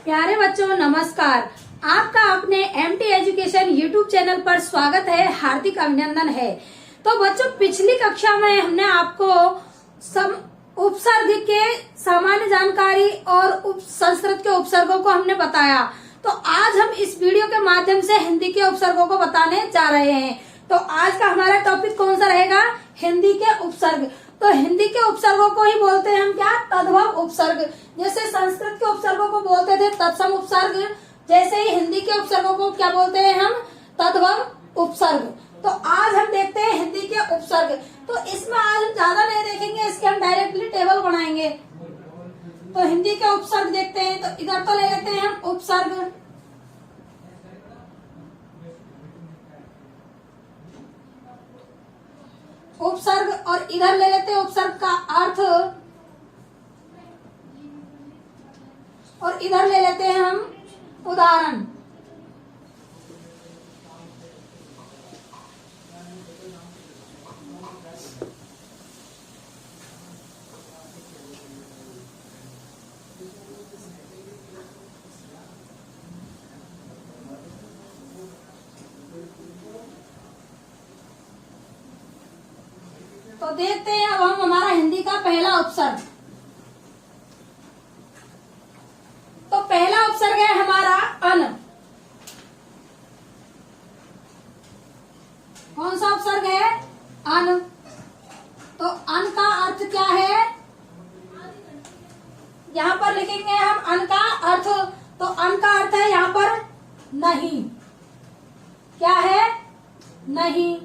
प्यारे बच्चों नमस्कार। आपका अपने एमटी एजुकेशन यूट्यूब चैनल पर स्वागत है, हार्दिक अभिनंदन है। तो बच्चों पिछली कक्षा में हमने आपको उपसर्ग के सामान्य जानकारी और संस्कृत के उपसर्गों को हमने बताया। तो आज हम इस वीडियो के माध्यम से हिंदी के उपसर्गों को बताने जा रहे हैं। तो आज का हमारा टॉपिक कौन सा रहेगा? हिंदी के उपसर्ग। तो हिंदी के उपसर्गों को ही बोलते हैं हम क्या? तद्भव उपसर्ग। जैसे संस्कृत के उपसर्गों को बोलते थे तत्सम उपसर्ग, जैसे ही हिंदी के उपसर्गों को क्या बोलते हैं हम? तद्भव उपसर्ग। तो आज हम देखते हैं हिंदी के उपसर्ग। तो इसमें आज हम ज्यादा नहीं देखेंगे, इसके हम डायरेक्टली टेबल बनाएंगे। तो हिंदी के उपसर्ग देखते हैं। तो इधर तो ले लेते हैं हम उपसर्ग, उपसर्ग, और इधर ले लेते हैं उपसर्ग का अर्थ, और इधर ले लेते हैं हम उदाहरण। तो देखते हैं अब हम हमारा हिंदी का पहला उपसर्ग। तो पहला उपसर्ग है हमारा अन। कौन सा उपसर्ग है? अन। तो अन का अर्थ क्या है? यहाँ पर लिखेंगे हम अन का अर्थ। तो अन का अर्थ है यहाँ पर नहीं। क्या है? नहीं।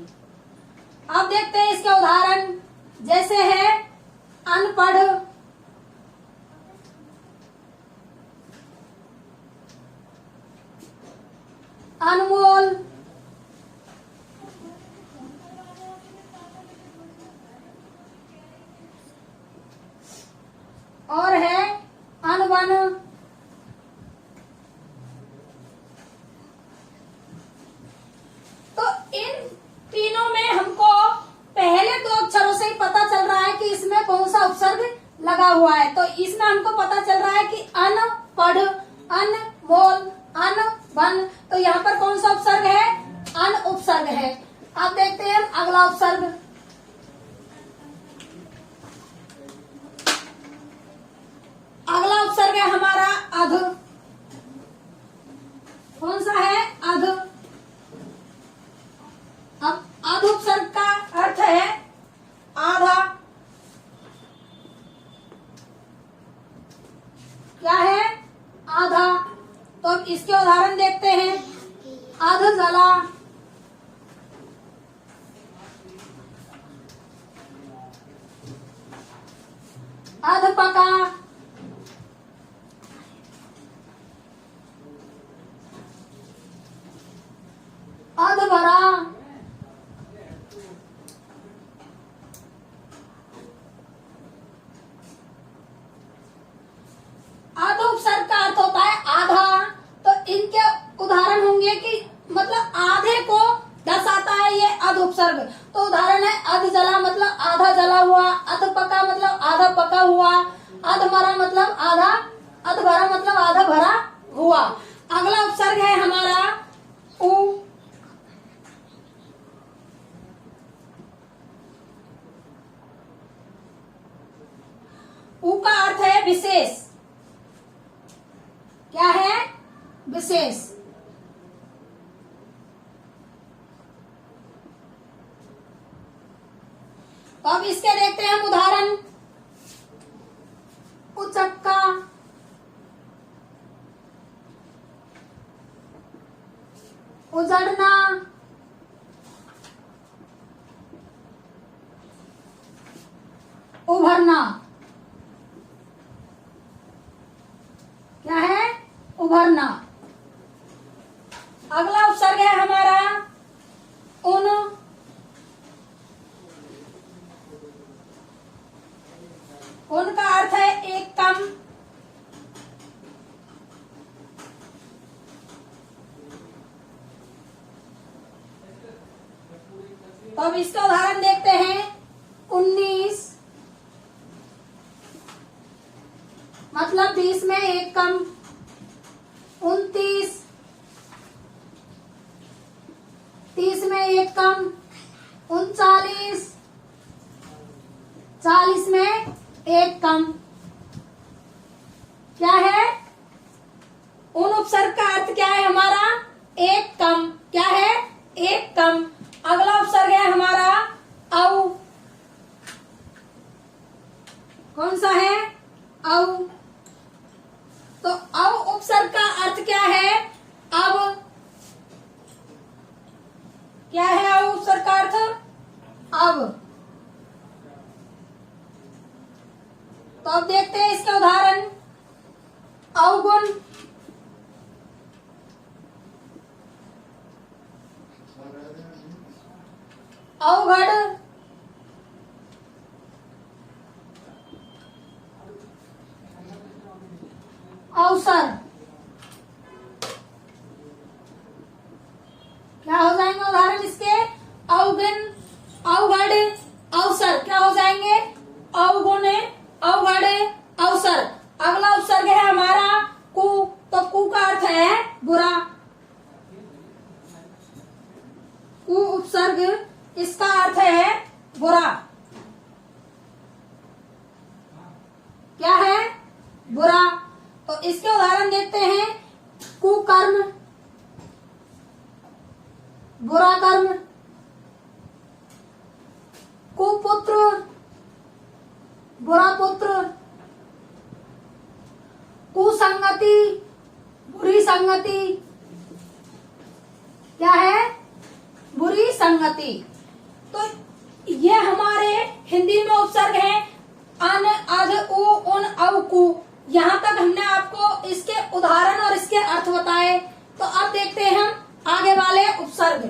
अब देखते हैं इसके उदाहरण। जैसे है अनपढ़, अनमोल, और है अनबन। तो इन तीनों में हमको पहले दो अक्षरों से ही पता चल रहा है कि इसमें कौन सा उपसर्ग लगा हुआ है। तो इसमें हमको पता चल रहा है कि अनपढ़, अनमोल, अनबन। तो यहाँ पर कौन सा उपसर्ग है? अन उपसर्ग है। अब देखते हैं अगला उपसर्ग। अगला उपसर्ग है हमारा अध। कौन सा है? अध। अब अध उपसर्ग का अर्थ है आधा। क्या है? आधा। तो अब इसके उदाहरण देखते हैं। अध जला, अध पका, अध भरा, अध उपसर्ग का अर्थ होता है आधा। तो इनके उदाहरण होंगे कि मतलब आधे को दर्शाता है ये अध उपसर्ग। तो उदाहरण है अध जला मतलब आधा जला हुआ, अध पका मतलब आधा पका हुआ, अध मरा मतलब आधा, अध भरा मतलब आधा भरा हुआ। अगला उपसर्ग है हमारा उ। उ का अर्थ है विशेष। क्या है? विशेष। तो अब इसके देखते हैं हम उदाहरण। उचक्का, उजड़ना, उभरना। क्या है? उभरना। अगला उपसर्ग है हमारा उन। उनका अर्थ है एक कम। तो अब इसका उदाहरण देखते हैं। 19 मतलब 20 में एक कम। 29, 30 में एक कम, 39, 40 में एक कम। क्या है? उन उपसर्ग का अर्थ क्या है हमारा? एक कम। क्या है? एक कम। अगला उपसर्ग है हमारा औ। कौन सा है? औ। तो औ उपसर्ग का अर्थ क्या है? अब। क्या है औ उपसर्ग का अर्थ? अब। तो अब देखते हैं इसके उदाहरण। अवगुण, अवघड़, अवसर। क्या हो जाएंगे उदाहरण इसके? अवगुण, अवघड़, अवसर। क्या हो जाएंगे? अवगुण, अवघड़, अवसर। अगला उपसर्ग है हमारा कु। तो कु का अर्थ है बुरा। कु उपसर्ग, इसका अर्थ है बुरा। क्या है? बुरा। तो इसके उदाहरण देखते हैं। कुकर्म, बुरा कर्म। कुपुत्र, बुरा पुत्र। कुसंगति, बुरी संगति। क्या है? बुरी संगति। तो ये हमारे हिंदी में उपसर्ग हैं अन, अध, उ, उन, औ, कु। यहाँ तक हमने आपको इसके उदाहरण और इसके अर्थ बताए। तो अब देखते हैं हम आगे वाले उपसर्ग।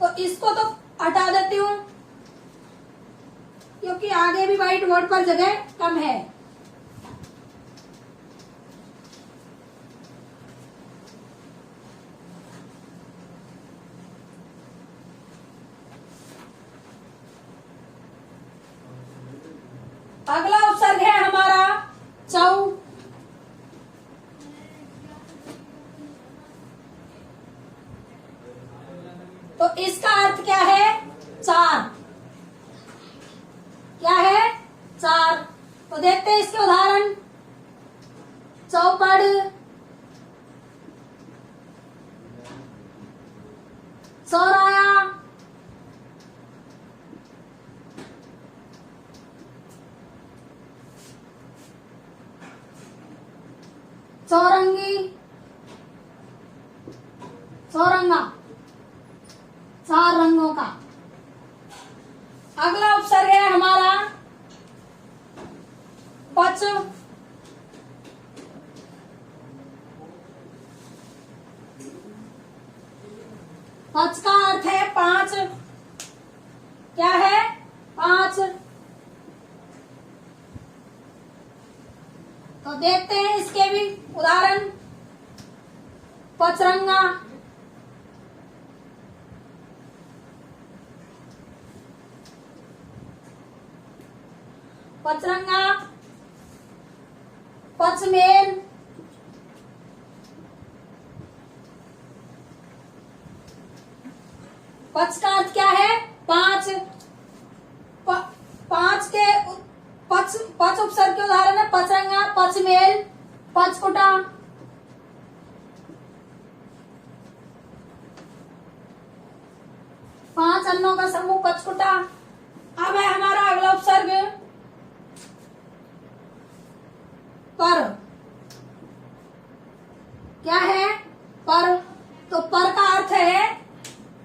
तो इसको तो हटा देती हूँ क्योंकि आगे भी व्हाइट बोर्ड पर जगह कम है। अगला उपसर्ग है हमारा चौ। तो इसका अर्थ क्या है? चार। क्या है? चार। तो देखते हैं इसके उदाहरण। चौपड़, चौराया, चौरंगी, चौरंगा। चार रंगों का। अगला उपसर्ग है हमारा पच। पच का अर्थ है पांच। क्या है? पांच। तो देखते हैं इसके भी उदाहरण। पचरंगा, पचरंगा, पचमेल, पच का अर्थ क्या है? पांच। पांच के पच उपसर्ग के उदाहरण है पचरंगा, पचमेल, पचकुटा। पांच अन्नों का समूह पचकुटा। अब है हमारा अगला उपसर्ग पर। क्या है? पर। तो पर का अर्थ है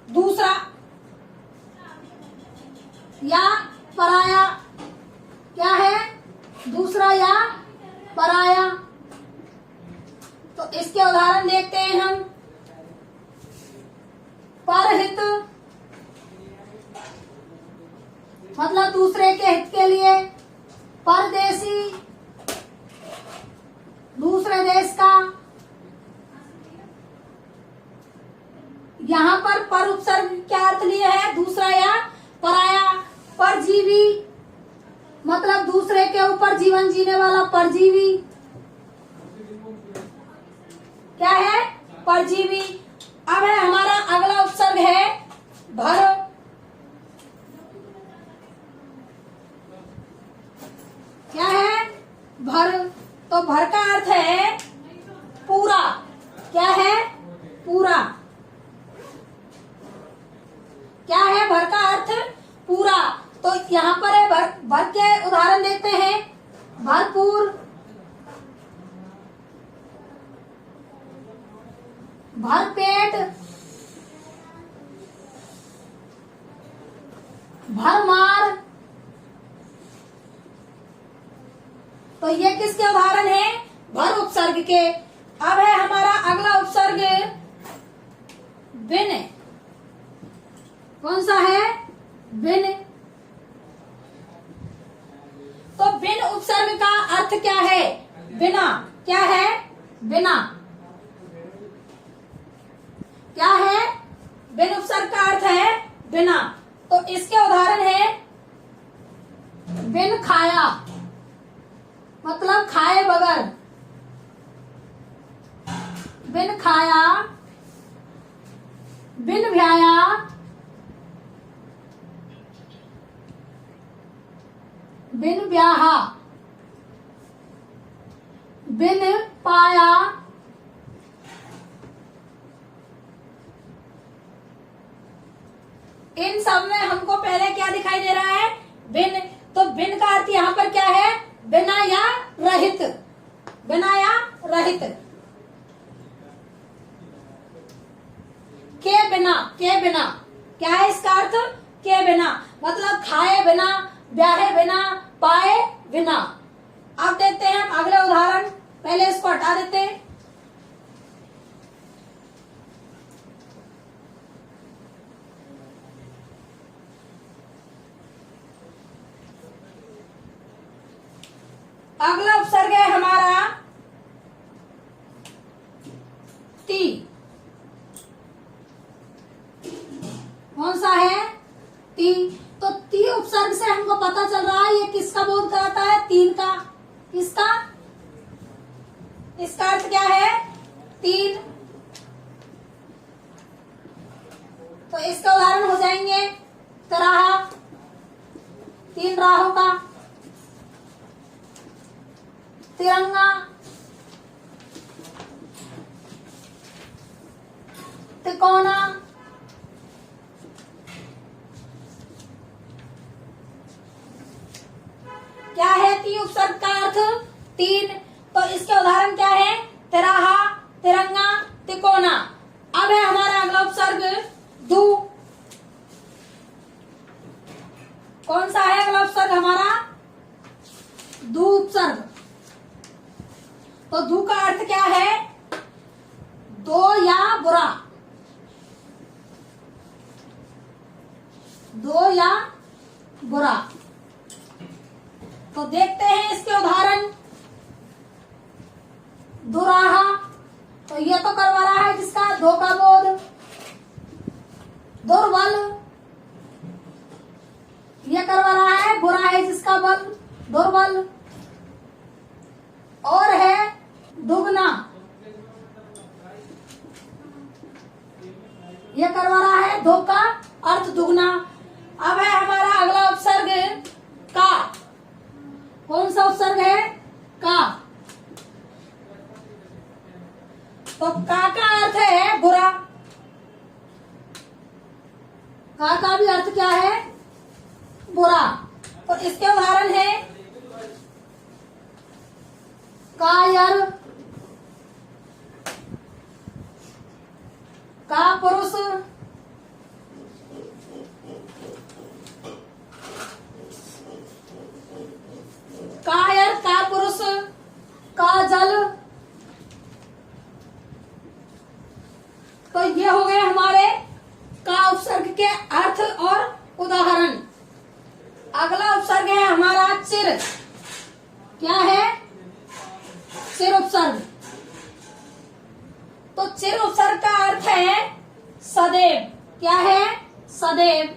दूसरा या पराया। क्या है? दूसरा या पराया। तो इसके उदाहरण देखते हैं हम। परहित, मतलब दूसरे के हित के लिए। परदेसी, दूसरे देश का। यहाँ पर उपसर्ग क्या अर्थ लिए है? दूसरा या पराया। परजीवी, मतलब दूसरे के ऊपर जीवन जीने वाला परजीवी। क्या है? परजीवी। अब है हमारा अगला उपसर्ग है भर। क्या है? भर। तो भर का अर्थ है पूरा। क्या है? पूरा। क्या है भर का अर्थ? पूरा। तो यहाँ पर है भर के उदाहरण देखते हैं। भरपूर, भरपेट, भरमार। तो ये किसके उदाहरण हैं? भर उपसर्ग के। अब है हमारा अगला उपसर्ग बिन। कौन सा है? बिन। तो बिन उपसर्ग का अर्थ क्या है? बिना। क्या है? बिना। क्या है? बिन उपसर्ग का अर्थ है बिना। तो इसके उदाहरण है बिन खाया, मतलब खाए बगैर। बिन खाया, बिन ब्याया, बिन ब्याहा, बिन पाया, इन सब में हमको पहले क्या दिखाई दे रहा है? बिन। तो बिन का अर्थ यहाँ पर क्या है? बिना या रहित। बिना या रहित। के बिना। के बिना क्या है इसका अर्थ? के बिना, मतलब खाए बिना, ब्याहे बिना, पाए बिना। अब देखते हैं हम अगले उदाहरण। पहले इसको हटा देते हैं। अगला उपसर्ग है हमारा ती। कौन सा है? ती। तो ती उपसर्ग से हमको पता चल रहा है ये किसका बोध कराता है? तीन का। किसका? इसका अर्थ क्या है? तीन। तो इसके उदाहरण हो जाएंगे तराहा, तीन राहों का। तिरंगा, तिकोना, क्या है ती उपसर्ग का अर्थ? तीन। तो इसके उदाहरण क्या है? तिराहा, तिरंगा, तिकोना। अब है हमारा अगला उपसर्ग दू। कौन सा है अगला उपसर्ग हमारा? दू उपसर्ग। तो दू का अर्थ क्या है? दो या बुरा। दो या बुरा। तो देखते हैं इसके उदाहरण। दुराहा, तो ये तो करवा रहा है किसका? धोखा बोध। दुर्बल, ये करवा रहा है बुरा है जिसका बल, दुर्बल। और है दुगना, ये करवा रहा है धोखा, अर्थ दुगना। अब है हमारा अगला उपसर्ग का। कौन सा उपसर्ग है? का। तो का अर्थ है बुरा। का भी अर्थ क्या है? बुरा। तो इसके उदाहरण है कायर, का पुरुष, कायर, का पुरुष, का जल। तो ये हो गए हमारे का उपसर्ग के अर्थ और उदाहरण। अगला उपसर्ग है हमारा चिर। क्या है? चिर उपसर्ग। तो चिर उपसर्ग का अर्थ है सदैव। क्या है? सदैव।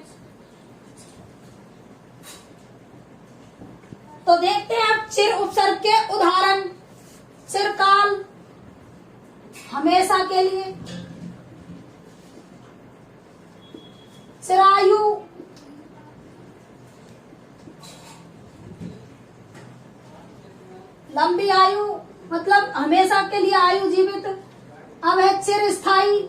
तो देखते हैं अब चिर उपसर्ग के उदाहरण। चिरकाल, हमेशा हमेशा के लिए, चिरायु, लंबी आयु मतलब हमेशा के लिए आयु जीवित। अब है चिरस्थायी,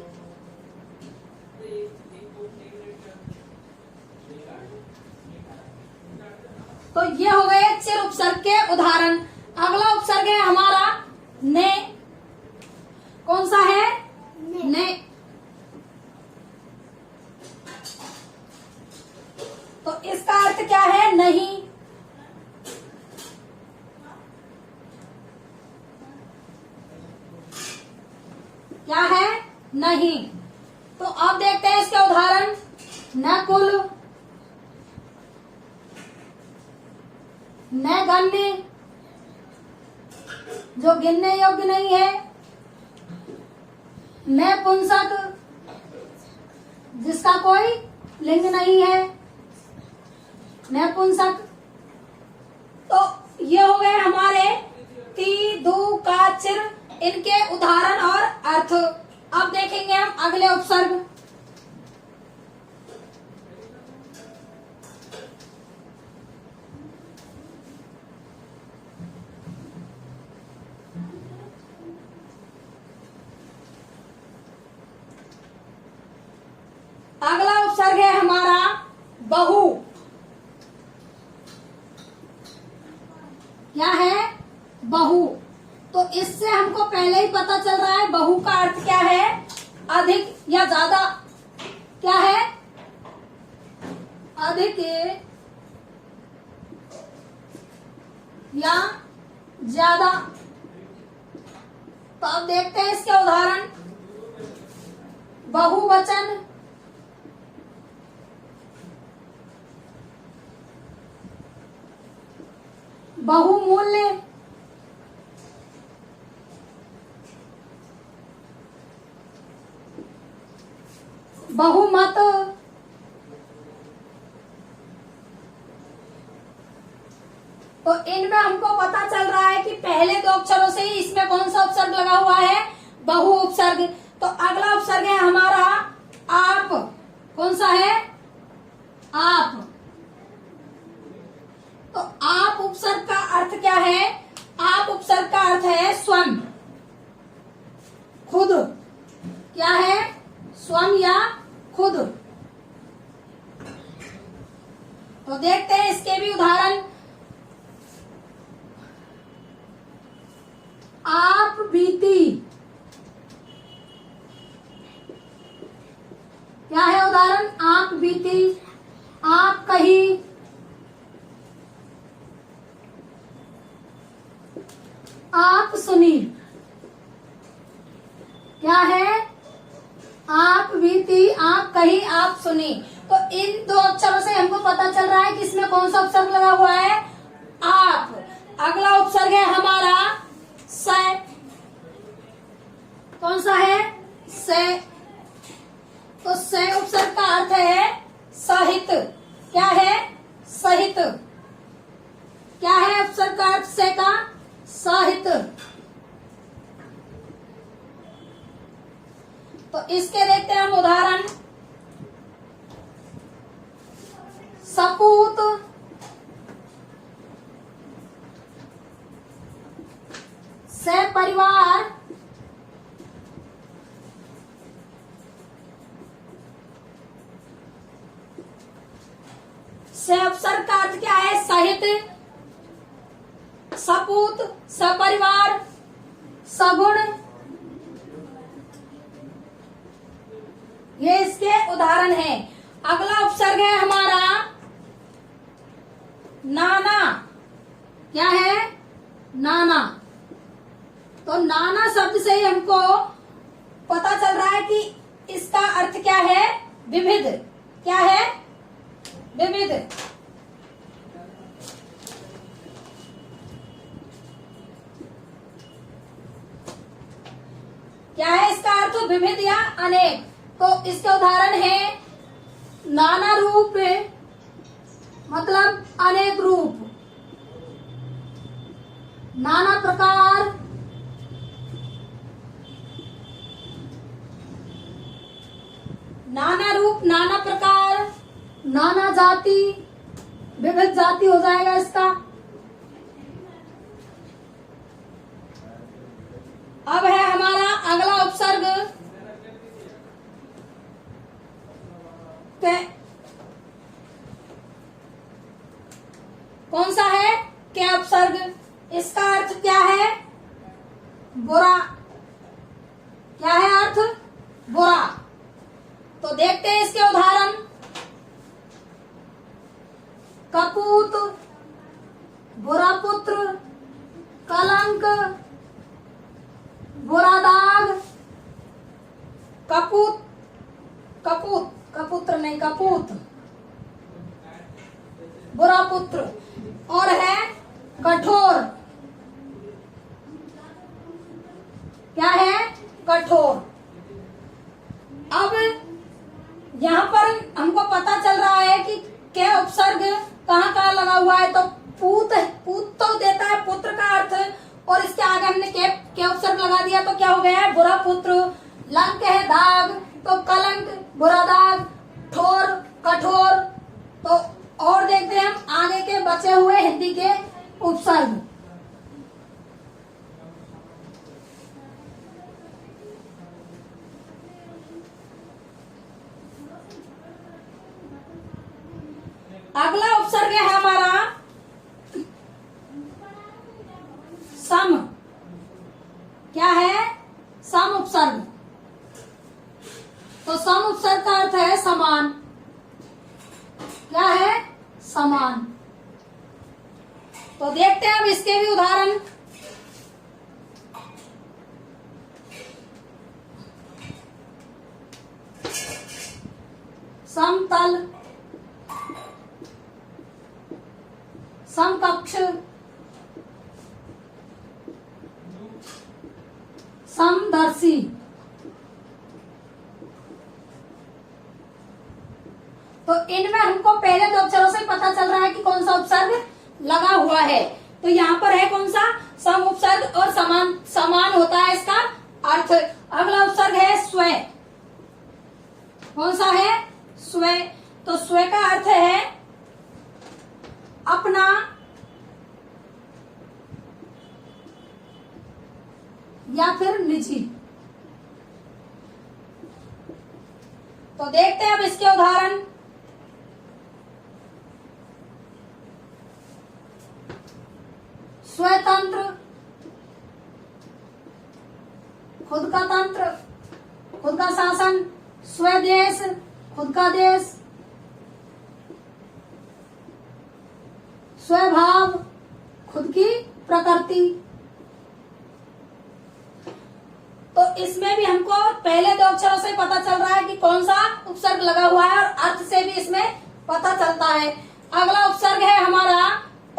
तो ये हो गए चिर उपसर्ग के उदाहरण। अगला उपसर्ग है हमारा ने। कौन सा है? ने। तो इसका अर्थ क्या है? नहीं। क्या है? नहीं। तो अब देखते हैं इसके उदाहरण। नकुल, नगण्य जो गिनने योग्य नहीं है, नपुंसक जिसका कोई लिंग नहीं है, नपुंसक। तो ये हो गए हमारे ती, दु, का, चिर, इनके उदाहरण और अर्थ। अब देखेंगे हम अगले उपसर्ग। अगला उपसर्ग है हमारा बहु। क्या है? बहु। तो इससे हमको पहले ही पता चल रहा है बहु का अर्थ क्या है? अधिक या ज्यादा। क्या है? अधिक या ज्यादा। तो अब देखते हैं इसके उदाहरण। बहुवचन, बहुमूल्य, बहुमत, तो इनमें हमको पता चल रहा है कि पहले दो अक्षरों से ही इसमें कौन सा उपसर्ग लगा हुआ है? बहु उपसर्ग। तो अगला उपसर्ग है हमारा आप। कौन सा है? आप। तो आप उपसर्ग का अर्थ क्या है? आप उपसर्ग का अर्थ है स्वयं, खुद। क्या है? स्वयं या खुद। तो देखते हैं इसके भी उदाहरण। आप बीती। क्या है उदाहरण? आप बीती, आप कही, आप सुनी। क्या है? आप बीती, आप कही, आप सुनी। तो इन दो अक्षरों से हमको पता चल रहा है कि इसमें कौन सा उपसर्ग लगा हुआ है? आप। अगला उपसर्ग है हमारा से। कौन सा है? से। तो से उपसर्ग का अर्थ है सहित। क्या है? सहित। क्या है उपसर्ग का अर्थ से का? सहित। तो इसके देखते हैं हम उदाहरण। सपूत, सपरिवार, से उपसर्ग का अर्थ क्या है? सहित, सपूत, सपरिवार, सगुण। ये इसके उदाहरण हैं। अगला उपसर्ग है हमारा नाना। क्या है? नाना। तो नाना शब्द से ही हमको पता चल रहा है कि इसका अर्थ क्या है? विविध। क्या है? विविध। क्या है इसका अर्थ? विविध या अनेक। तो इसके उदाहरण है नाना रूप मतलब अनेक रूप, नाना प्रकार, नाना रूप, नाना प्रकार, नाना जाति, विविध जाति हो जाएगा इसका। अब है हमारा अगला उपसर्ग कौन सा है? क्या उपसर्ग। इसका अर्थ क्या है? बुरा। क्या है अर्थ? बुरा। तो देखते हैं इसके उदाहरण। कपूत, बुरा पुत्र, कलंक, बुरा दाग, कपूत, कपूत, कपुत्र नहीं कपूत, बुरा पुत्र। और है कठोर। क्या है? कठोर। अब यहाँ पर हमको पता चल रहा है कि क्या उपसर्ग कहाँ कहाँ लगा हुआ है। तो पूत, पूत तो देता है पुत्र का अर्थ, और इसके आगे हमने क्या उपसर्ग लगा दिया तो क्या हो गया है? बुरा पुत्र। लंक है दाग, तो कलंक, बुरा दाग, ठोर, कठोर। तो और देखते हैं हम आगे के बचे हुए हिंदी के उपसर्ग। अगला उपसर्ग है हमारा सम। क्या है? सम उपसर्ग। तो सम उपसर्ग का अर्थ है समान। क्या है? समान। तो देखते हैं अब इसके भी उदाहरण। समतल, समकक्ष, समदर्शी। तो इनमें हमको पहले दो अक्षरों से पता चल रहा है कि कौन सा उपसर्ग लगा हुआ है। तो यहाँ पर है कौन सा? सम उपसर्ग, और समान, समान होता है इसका अर्थ। अगला उपसर्ग है स्व। कौन सा है? स्व। तो स्व का अर्थ है अपना, या फिर निजी। तो देखते हैं अब इसके उदाहरण। स्वतंत्र, खुद का तंत्र, खुद का शासन, स्वदेश, खुद का देश, स्वभाव, खुद की प्रकृति। तो इसमें भी हमको पहले दो अक्षरों से पता चल रहा है कि कौन सा उपसर्ग लगा हुआ है, और अर्थ से भी इसमें पता चलता है। अगला उपसर्ग है हमारा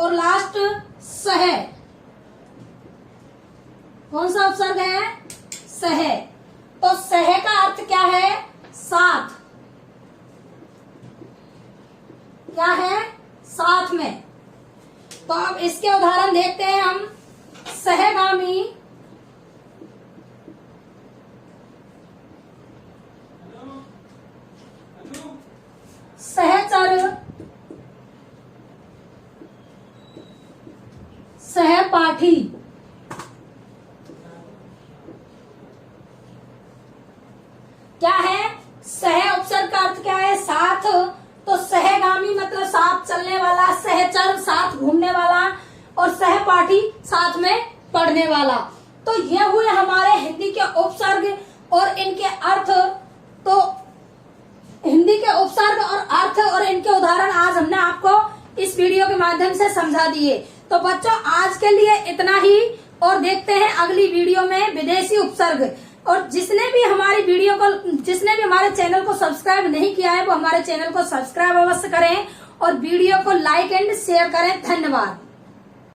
और लास्ट सह। कौन सा उपसर्ग है? सह। तो सह का अर्थ क्या है? साथ। क्या है? साथ में। तो अब इसके उदाहरण देखते हैं हम। सहगामी, सहचर, सहपाठी। क्या है? सह उपसर्ग का अर्थ क्या है? साथ। तो सहगामी मतलब साथ चलने वाला, सहचर साथ घूमने वाला, और सहपाठी साथ में पढ़ने वाला। तो ये हुए हमारे हिंदी के उपसर्ग और इनके अर्थ। तो हिंदी के उपसर्ग और अर्थ और इनके उदाहरण आज हमने आपको इस वीडियो के माध्यम से समझा दिए। तो बच्चों आज के लिए इतना ही, और देखते हैं अगली वीडियो में विदेशी उपसर्ग। और जिसने भी हमारे चैनल को सब्सक्राइब नहीं किया है वो हमारे चैनल को सब्सक्राइब अवश्य करें, और वीडियो को लाइक एंड शेयर करें। धन्यवाद।